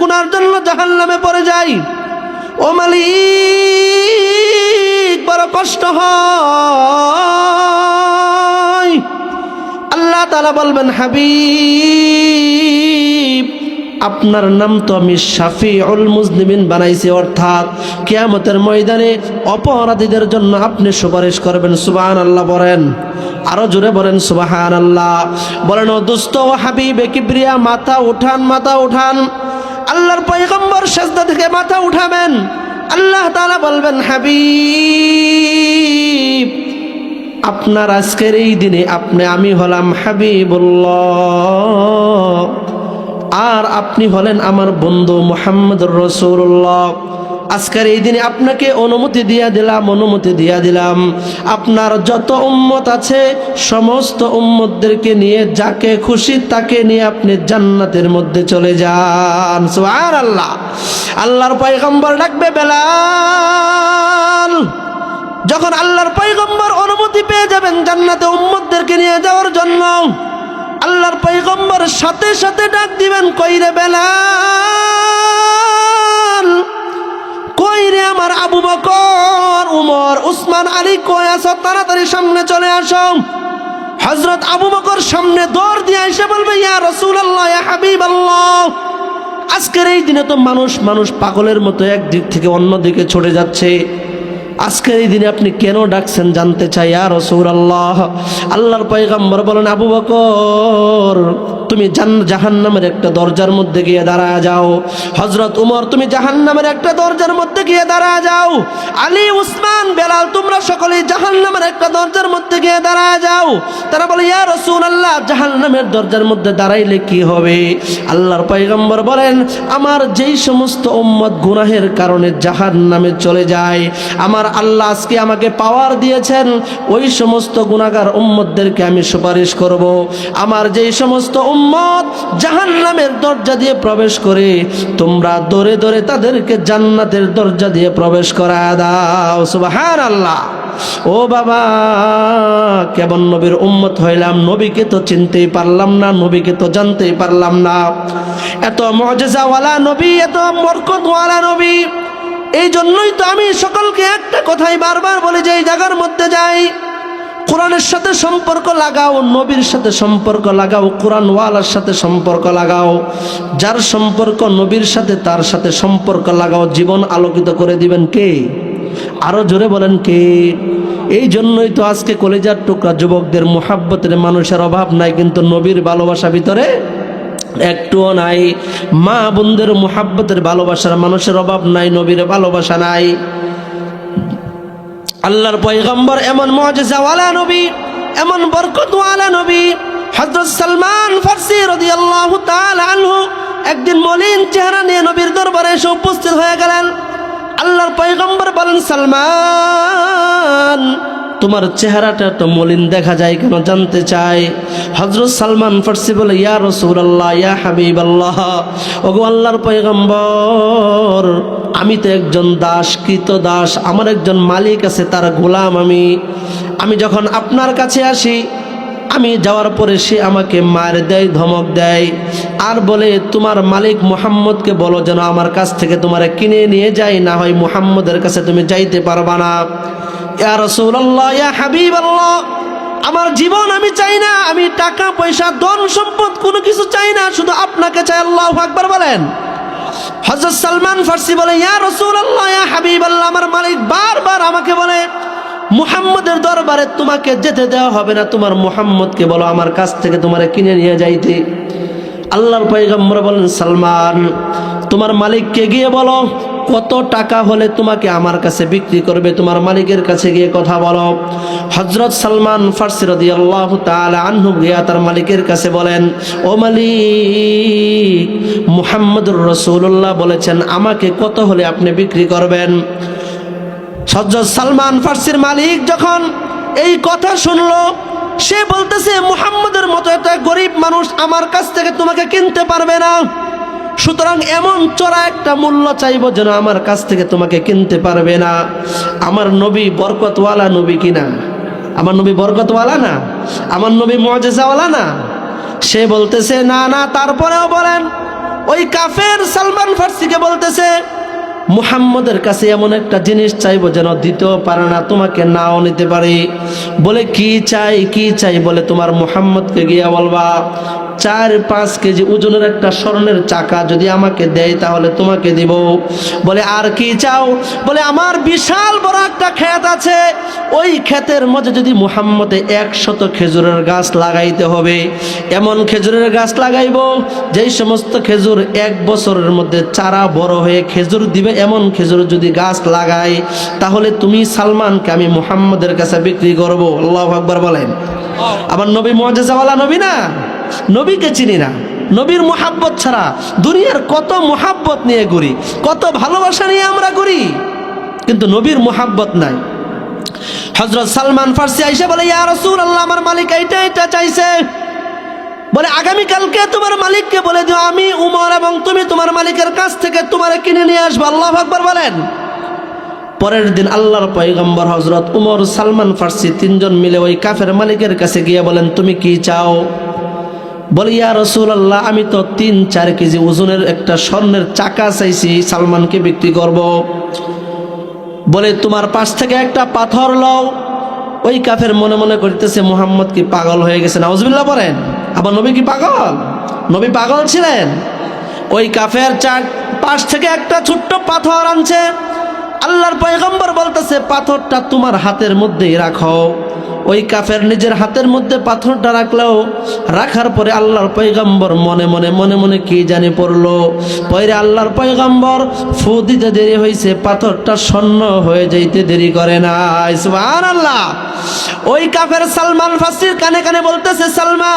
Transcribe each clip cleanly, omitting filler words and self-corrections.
গুনার জন্য জাহান্নামে পড়ে যাই। ও মালিক, বড় কষ্ট হয়। আল্লাহ তাআলা বলবেন, হাবিব, আপনার নাম তো আমি শাফিউল মুজনিমিন বানাইছি, অর্থাৎ কিয়ামতের ময়দানে অপরাধীদের জন্য আপনি সুপারিশ করবেন। সুবহানাল্লাহ বলেন, আরো জোরে বলেন সুবহানাল্লাহ। বলেন, ও দোস্ত ও হাবিবে কিবরিয়া, মাথা উঠান, মাথা উঠান। আল্লাহর পয়গম্বর সিজদা থেকে মাথা উঠাবেন। আল্লাহ তাআলা বলবেন, হাবিব, আপনার আজকের এই দিনে আমি হলাম হাবিবুল্লাহ, আর আপনি হলেন আমার বন্ধু মুহাম্মদুর রাসূলুল্লাহ। আজকের এই দিনে আপনাকে অনুমতি দিয়া দিলাম আপনার যত উম্মত আছে সমস্ত উম্মতদেরকে নিয়ে যাকে খুশি তাকে নিয়ে আপনি জান্নাতের মধ্যে চলে যান। সুবহানাল্লাহ। আল্লাহর পয়গম্বর ডাকবে বেলাল। যখন আল্লাহর পয়গম্বর অনুমতি পেয়ে যাবেন জান্নাতে উম্মতদেরকে নিয়ে যাওয়ার জন্য, আল্লাহর পয়গম্বর সাথে সাথে ডাক দিবেন, কই রে বেলাল, কই রে আমার আবু বকর, উমর, উসমান, আলী, কই আছো? তাড়াতাড়ি সামনে চলে আসো। হযরত আবু বকর সামনে দৌড় দিয়ে এসে বলবে, ইয়া রাসূলুল্লাহ, ইয়া হাবিবাল্লাহ, আজকের এই দিনে তো মানুষ পাগলের মতো একদিক থেকে অন্য দিকে ছুটে যাচ্ছে। আজকের এই দিনে আপনি কেন ডাকছেন জানতে চাই ইয়া রাসূলুল্লাহ। আল্লাহর পয়গম্বর বলেন, আবু বকর, তুমি জাহান্নামের একটা দরজার মধ্যে গিয়ে দাঁড়ায় যাও। হযরত উমর, তুমি জাহান্নামের একটা দরজার মধ্যে গিয়ে দাঁড়ায় যাও। আলী, উসমান, বেলাল, তোমরা সকলেই জাহান্নামের একটা দরজার মধ্যে গিয়ে দাঁড়ায় যাও। তারা বলে, ইয়া রাসূলুল্লাহ, জাহান্নামের দরজার মধ্যে দাঁড়াইলে কি হবে? আল্লাহর পয়গম্বর বলেন, আমার যেই সমস্ত উম্মত গুনাহের কারণে জাহান্নামে চলে যায়, আমার আল্লাহ আজকে আমাকে পাওয়ার দিয়েছেন, ওই সমস্ত গুনাহগার উম্মতদেরকে আমি সুপারিশ করব। আমার যেই সমস্ত উম্মত জাহান্নামের দরজা দিয়ে প্রবেশ করে, তোমরা দৌড়ে দৌড়ে তাদেরকে জান্নাতের দরজা দিয়ে প্রবেশ করায় দাও। সুবহানাল্লাহ। ও বাবা, কেমন নবীর উম্মত হইলাম, নবীকে তো চিনতেই পারলাম না, নবীকে তো জানতেই পারলাম না। এত মুআজিজাওয়ালা নবী, এত বরকতওয়ালা নবী। এই জন্যই তো আমি সকলকে একটা কথাই বারবার বলি, যে এই জায়গার মধ্যে যাই, কোরআনের সাথে সম্পর্ক লাগাও, নবীর সাথে সম্পর্ক লাগাও, কোরআনওয়ালার সাথে সম্পর্ক লাগাও। যার সম্পর্ক নবীর সাথে, তার সাথে সম্পর্ক লাগাও, জীবন আলোকিত করে দিবেন কে? আরো জোরে বলেন কে? এই জন্যই তো আজকে কলেজার টুকরা যুবকদের মুহাব্বতের মানুষের অভাব নাই, কিন্তু নবীর ভালোবাসা ভিতরে একটুও নাই। মা বোনদের মুহাব্বতের ভালোবাসার মানুষের অভাব নাই, নবীর ভালোবাসা নাই। আল্লাহর পয়গম্বর এমন মুআজিজাওয়ালা নবী, এমন বরকতওয়ালা নবী। হযরত সালমান ফারসি রাদিয়াল্লাহু তাআলা আনহু একদিন মলিন চেহারা নিয়ে নবীর দরবারে এসে উপস্থিত হয়ে গেলেন। আল্লাহর পয়গম্বর বলেন, সালমান, তোমার চেহারাটা তো মলিন দেখা যায় কেন, জানতে চাই। হযরত সালমান ফারসি বলে, ইয়া রাসূলুল্লাহ, ইয়া হাবিবাল্লাহ, ওগো আল্লাহর পয়গম্বর, আমি তো একজন দাস, কৃতদাস, আমার একজন মালিক আছে, তার গোলাম আমি যখন আপনার কাছে আসি, আমি যাওয়ার পরে সে আমাকে মার দেয়, ধমক দেয়, আর বলে, তোমার মালিক মুহাম্মদকে বলো যেন আমার কাছ থেকে তোমারে কিনে নিয়ে যায়, না হয় মুহাম্মদের কাছে তুমি যাইতে পারবা না। ইয়া রাসূলুল্লাহ, ইয়া হাবিবাল্লাহ, আমার জীবন আমি চাই না, আমি টাকা পয়সা ধন সম্পদ কোনো কিছু চাই না, শুধু আপনাকে চাই। আল্লাহু আকবার বলেন। হযরত সালমান ফারসি বলে, ইয়া রাসূলুল্লাহ, ইয়া হাবিবাল্লাহ, আমার মালিক বারবার আমাকে বলে, মুহাম্মদের দরবারে তোমাকে যেতে দেওয়া হবে না, তোমার মুহাম্মদকে বলো আমার কাছ থেকে তোমারে কিনে নিয়ে যাইতে। আল্লাহর পয়গম্বর বলেন, সালমান, তোমার মালিককে গিয়ে বলো কত টাকা হলে তোমাকে আমার কাছে বিক্রি করবে, তোমার মালিকের কাছে গিয়ে কথা বলো। হযরত সালমান ফারসি রাদিয়াল্লাহু তাআলা আনহু গিয়া তার মালিকের কাছে বলেন, ও মালিক, মুহাম্মদুর রাসূলুল্লাহ বলেছেন আমাকে কত হলে আপনি বিক্রি করবেন। হযরত সালমান ফারসির মালিক যখন এই কথা শুনলো, সে বলতেছে, মুহাম্মদের মতো একটা গরিব মানুষ আমার কাছ থেকে তোমাকে কিনতে পারবে না, সুতরাং এমন চড়া একটা মূল্য চাইব যেন আমার কাছ থেকে তোমাকে কিনতে পারবে না। আমার নবী বরকতওয়ালা নবী কিনা? আমার নবী বরকতওয়ালা না? আমার নবী মুআজিজাওয়ালা না? সে বলতেছে, না না, তারপরেও বলেন। ও ওই কাফের সালমান ফার্সিকে বলতেছে, মুহাম্মদের কাছে এমন একটা জিনিস চাইবো যেন দিতেও পারে না, তোমাকে নাও নিতে পারে। বলে কি চাই, কি চাই? বলে তোমার মুহাম্মদকে গিয়া বলবা 4-5 কেজি ওজনের একটা স্বর্ণের চাকা যদি আমাকে দেয় তাহলে তোমাকে দিব। বলে আর কি চাও? বলে আমার বিশাল বড় একটা ক্ষেত আছে, ওই ক্ষেতের মধ্যে যদি মুহাম্মদে 100 খেজুরের গাছ লাগাইতে হবে, এমন খেজুরের গাছ লাগাইবো যেই সমস্ত খেজুর 1 বছরের মধ্যে চারা বড় হয়ে খেজুর দিবে, এমন খেজুর যদি গাছ লাগাই তাহলে তুমি সালমানকে আমি মুহাম্মদের কাছে বিক্রি করবো। আল্লাহু আকবার বলেন। আমার নবী মুআজিজাওয়ালা নবী না, নবীকে চিনি না, নবীর মুহাব্বত ছাড়া দুনিয়ার কত মুহাব্বত নিয়ে ঘুরি, কত ভালোবাসা নিয়ে আমরা ঘুরি, কিন্তু নবীর মুহাব্বত নাই। হযরত সালমান ফার্সি আইসা বলে, ইয়া রাসূলুল্লাহ, আমার মালিক এইটা এটা চাইছে। বলে আগামীকালকে তোমার মালিককে বলে দিও আমি উমর এবং তুমি তোমার মালিকের কাছ থেকে তোমার কিনে নিয়ে আসবো। আল্লাহু আকবার বলেন। পরের দিন আল্লাহর পয়গম্বর হযরত উমর, সালমান ফার্সি 3 জন মিলে ওই কাফের মালিকের কাছে গিয়ে বলেন, তুমি কি চাও? বলে ইয়া রাসূলুল্লাহ, আমি তো 3-4 কেজি ওজনের একটা স্বর্ণের চাকা চাইছি, সালমানকে বিক্রি করব। বলে তোমার পাশ থেকে একটা পাথর লও। ওই কাফের মনে মনে করতেছে মুহাম্মদ কি পাগল হয়ে গেছে? নাউজুবিল্লাহ বলেন। আবার নবী কি পাগল? নবী পাগল ছিলেন? ওই কাফের পাশ থেকে একটা ছোট্ট পাথর আনছে। আল্লাহর পয়গম্বর বলতেছে, পাথরটা তোমার হাতের মধ্যেই রাখো। ওই কাফের নিজের হাতের মধ্যে পাথরটা রাখলো। রাখার পরে আল্লাহর পয়গম্বর মনে মনে কি জানি পড়লো। পরে আল্লাহর পয়গম্বর ফু দিতে দেরি হয়েছে, পাথরটা স্বর্ণ হয়ে যাইতে দেরি করে না। সুবহানাল্লাহ। ওই কাফের সালমান ফার্সির কানে কানে বলতেছে, সালমান,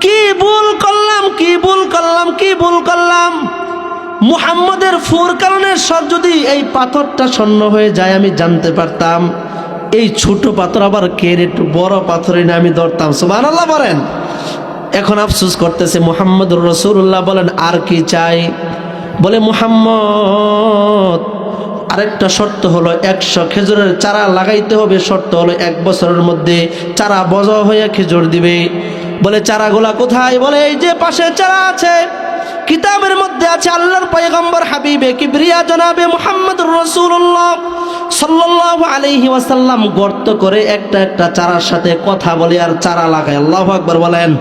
কি ভুল করলাম, কি ভুল করলাম, কি ভুল করলাম? মুহাম্মদের ফুর কারণে যদি এই পাথরটা স্বর্ণ হয়ে যায় আমি জানতে পারতাম। এই ছোট পাথর আবার কে একটু বড় পাথরই না আমি ধরতাম। সুবহানাল্লাহ বলেন। এখন আফসোস করতেছে মুহাম্মদুর রাসূলুল্লাহ। বলেন আর কি চাই? বলে মুহাম্মদ, আরেকটা শর্ত হলো 100 খেজুরের চারা লাগাইতে হবে। শর্ত হলো 1 বছরের মধ্যে চারা বড় হয়ে খেজুর দিবে। বলে চারাগুলা কোথায়? বলে এই যে পাশে চারা আছে, কিতাবের মধ্যে আছে। আল্লাহর পয়গম্বর হাবিবে কিবরিয়া জনাবে মুহাম্মদুর রাসূলুল্লাহ সাল্লাল্লাহু আলাইহি ওয়াসাল্লাম গর্ত করে একটা একটা চারার সাথে কথা বলে আর চারা লাগায়। আল্লাহু আকবার বলেন।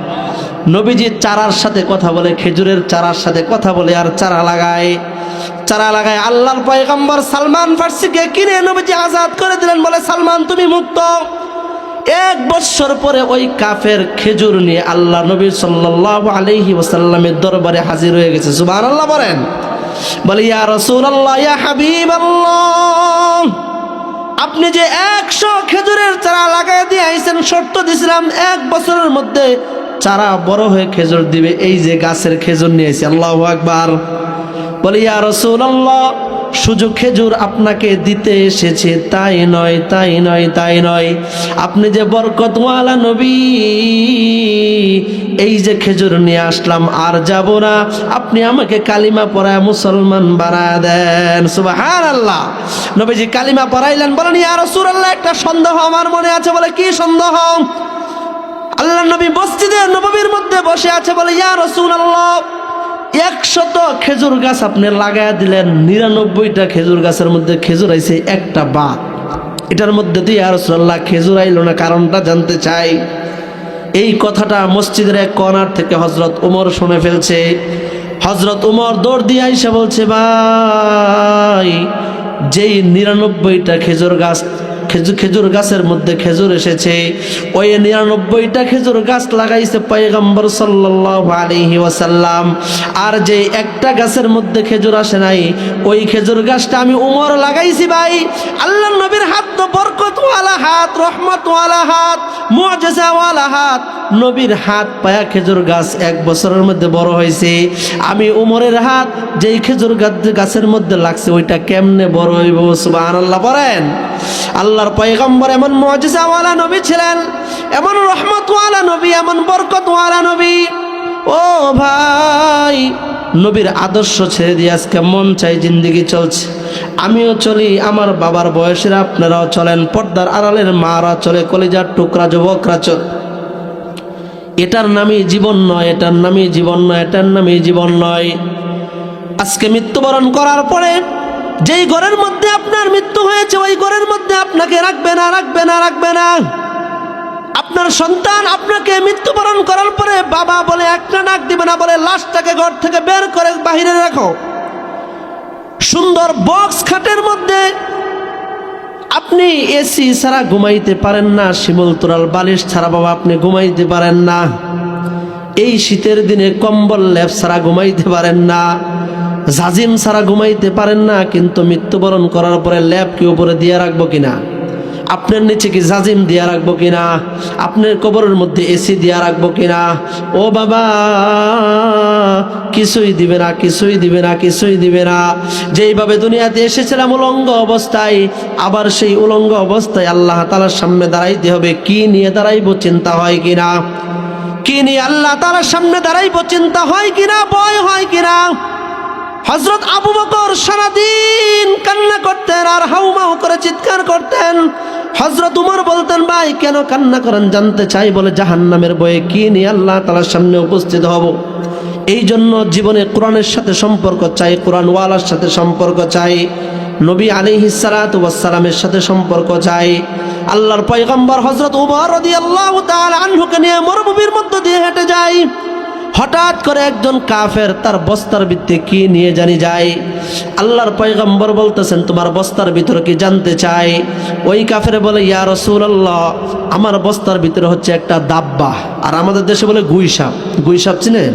নবীজি চারার সাথে কথা বলে, খেজুরের চারার সাথে কথা বলে আর চারা লাগায়। চারা লাগায় আল্লাহর পয়গম্বর সালমান ফার্সিকে কিনে নবীজি আজাদ করে দিলেন। বলে সালমান তুমি মুক্ত। 1 বছর পরে ওই কাফের খেজুর নিয়ে আল্লাহ নবী সাল্লাল্লাহু আলাইহি ওয়াসাল্লামের দরবারে হাজির হয়ে গেছে। সুবহানাল্লাহ বলেন। বলে ইয়া রাসূলুল্লাহ, ইয়া হাবিবাল্লাহ, আপনি যে 100 খেজুরের চারা লাগাই দিয়ে আইছেন, শর্ত দিয়েছিলাম 1 বছরের মধ্যে চারা বড় হয়ে খেজুর দিবে, এই যে গাছের খেজুর নিয়ে আইছি। আল্লাহু আকবার। বলে ইয়া রাসূলুল্লাহ, শুধু খেজুর আপনাকে দিতে এসেছে তাই নয়, তাই নয়, তাই নয়, আপনি যে বরকতওয়ালা নবী, এই যে খেজুর নিয়ে আসলাম আর যাব না, আপনি আমাকে কালিমা পড়ায় মুসলমান বানায় দেন। সুবহানাল্লাহ। নবীজি কালিমা পড়াইলেন। বলেন ইয়া রাসূলুল্লাহ, একটা সন্দেহ আমার মনে আছে। বলে কি সন্দেহ? আল্লাহ নবী মসজিদে নববীর মধ্যে বসে আছে। বলে ইয়া রাসূলুল্লাহ, 100 খেজুর গাছ আপনি লাগাইয়া দিলেন, 99টা খেজুর গাছের মধ্যে খেজুর আইছে, একটা বাদ। এটার মধ্যে দিয়ে ইয়া রাসূলুল্লাহ খেজুর আইলো না, কারণটা জানতে চাই। এই কথাটা মসজিদের এক কর্নার থেকে হযরত উমর শুনে ফেলছে। হযরত উমর দৌড় দিয়ে আইসা বলছে, ভাই, যেই 99টা খেজুর গাছের মধ্যে খেজুর এসেছে, ওই 99টা খেজুর গাছ লাগাইছে পয়গম্বর সাল্লাল্লাহু আলাইহি ওয়াসাল্লাম। আর যে একটা গাছের মধ্যে খেজুর আসে নাই, ওই খেজুর গাছটা আমি উমর লাগাইছি। ভাই, আল্লাহর নবীর হাত তো বরকতওয়ালা হাত, রহমতওয়ালা হাত, মুআজিজাওয়ালা হাত। নবীর হাত পায়া খেজুর গাছ 1 বছরের মধ্যে বড় হয়েছে। আমি উমরের হাত যেই খেজুর গাছের মধ্যে লাগছে, ওইটা কেমনে বড় হইব? সুবহানাল্লাহ বলেন। আল্লাহর পয়গম্বর এমন মুআজিজাওয়ালা নবী ছিলেন, এমন রহমতওয়ালা নবী, এমন বরকতওয়ালা নবী। ও ভাই, নবীর আদর্শ ছেড়ে দিয়ে আজকে মন চাই জিন্দেগি চলছে। আমিও চলি, আমার বাবার বয়সের আপনারাও চলেন, পর্দার আড়ালের মারা চলে, কলিজার টুকরা যুবকরা চলে। এটার নামই জীবন নয়, এটার নামই জীবন নয়, এটার নামই জীবন নয়। আজকে মৃত্যুবরণ করার পরে যেই ঘরের মধ্যে আপনার মৃত্যু হয়েছে ওই ঘরের মধ্যে আপনাকে রাখবে না, রাখবে না, রাখবে না। আপনার সন্তান আপনাকে মৃত্যুবরণ করার পরে বাবা বলে একটা ডাক দিবে না, বলে লাশটাকে ঘর থেকে বের করে বাহিরে রাখো। সুন্দর বক্স খাটের মধ্যে আপনি এসি ছাড়া ঘুমাইতে পারেন না, শিমুল তোরাল বালিশ ছাড়া বাবা আপনি ঘুমাইতে পারেন না। এই শীতের দিনে কম্বল লেপ ছাড়া ঘুমাইতে পারেন না, জাজিম ছাড়া ঘুমাইতে পারেন না। কিন্তু মৃত্যুবরণ করার পরে লেপ কি উপরে দিয়ে রাখবো কিনা, আপনার নিচে কি জাজিম দিয়া রাখবো কিনা, আপনার কবরের মধ্যে এসি দিয়া রাখবো কিনা? ও বাবা, কিছুই দিবে না, কিছুই দিবে না, কিছুই দিবে না। যেইভাবে দুনিয়াতে এসেছিলাম উলঙ্গ অবস্থায়, আবার সেই উলঙ্গ অবস্থায় আল্লাহ তাআলার সামনে দাঁড়াইতে হবে। কি নিয়ে দাঁড়াইবো চিন্তা হয় কিনা? কি নিয়ে আল্লাহ তাআলার সামনে দাঁড়াইবো চিন্তা হয় কিনা, ভয় হয় কিনা? হযরত আবু বকর সারাদিন কান্না করতেন আর হাউমাউ করে চিৎকার করতেন। হযরত উমর বলতেন, ভাই কেন কান্না করেন? জানতে চাই। বলে জাহান্নামের ভয়ে কি নিয়ে আল্লাহ তাআলার সামনে উপস্থিত হব। এই জন্য জীবনে কোরআনের সাথে সম্পর্ক চাই, কোরআনওয়ালার সাথে সম্পর্ক চাই, নবী আলাইহিস সালাতু ওয়াস সালামের সাথে সম্পর্ক চাই। আল্লাহর পয়গম্বর হযরত উমর রাদিয়াল্লাহু তাআলা আনহুকে নিয়ে মরুভূমির মধ্য দিয়ে হেঁটে যায়। হঠাৎ করে একজন কাফের তার বস্তার ভিতরে কি নিয়ে জানি যায়। আল্লাহর পয়গম্বর বলতেছেন, তোমার বস্তার ভিতরে কি জানতে চাই? ওই কাফের বলে, ইয়া রাসূলুল্লাহ, আমার বস্তার ভিতরে হচ্ছে একটা দাব্বা, আর আমাদের দেশে বলে গুইসাপ। গুইসাপ চিনেন?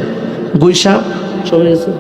গুইসাপ সবাই আছে।